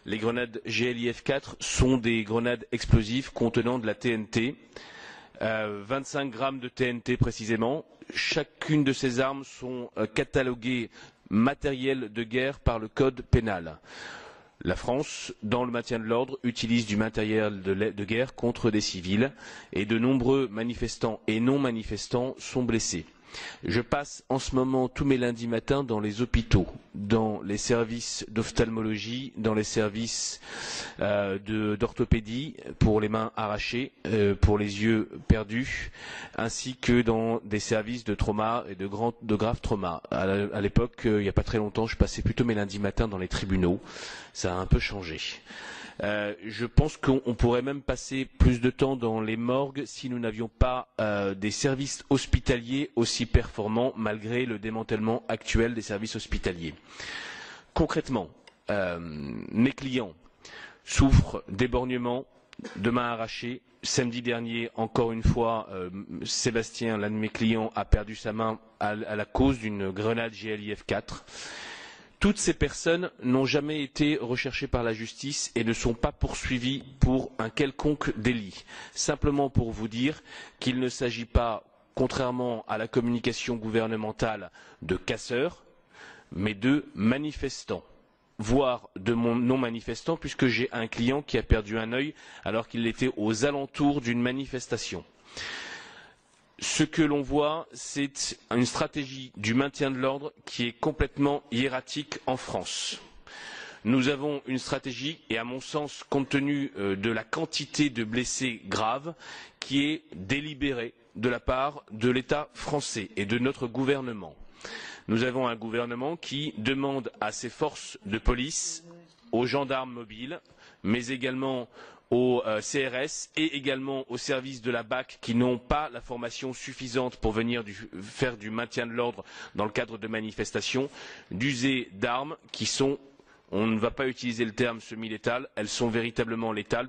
Les grenades GLIF 4 sont des grenades explosives contenant de la TNT, 25 grammes de TNT précisément. Chacune de ces armes sont cataloguées matériel de guerre par le code pénal. La France, dans le maintien de l'ordre, utilise du matériel de guerre contre des civils et de nombreux manifestants et non manifestants sont blessés. Je passe en ce moment tous mes lundis matins dans les hôpitaux, dans les services d'ophtalmologie, dans les services d'orthopédie pour les mains arrachées, pour les yeux perdus, ainsi que dans des services de trauma et de graves traumas. À l'époque, il n'y a pas très longtemps, je passais plutôt mes lundis matins dans les tribunaux. Ça a un peu changé. Je pense qu'on pourrait même passer plus de temps dans les morgues si nous n'avions pas des services hospitaliers aussi performants malgré le démantèlement actuel des services hospitaliers. Concrètement, mes clients souffrent d'éborgnements, de mains arrachées. Samedi dernier, encore une fois, Sébastien, l'un de mes clients, a perdu sa main à la cause d'une grenade GLIF 4. Toutes ces personnes n'ont jamais été recherchées par la justice et ne sont pas poursuivies pour un quelconque délit. Simplement pour vous dire qu'il ne s'agit pas, contrairement à la communication gouvernementale, de casseurs, mais de manifestants, voire de non-manifestants, puisque j'ai un client qui a perdu un œil alors qu'il était aux alentours d'une manifestation. Ce que l'on voit, c'est une stratégie du maintien de l'ordre qui est complètement hiératique en France. Nous avons une stratégie, et à mon sens, compte tenu de la quantité de blessés graves, qui est délibérée de la part de l'État français et de notre gouvernement. Nous avons un gouvernement qui demande à ses forces de police, aux gendarmes mobiles, mais également aux CRS et également aux services de la BAC qui n'ont pas la formation suffisante pour venir faire du maintien de l'ordre dans le cadre de manifestations, d'user d'armes qui sont, on ne va pas utiliser le terme semi-létales, elles sont véritablement létales.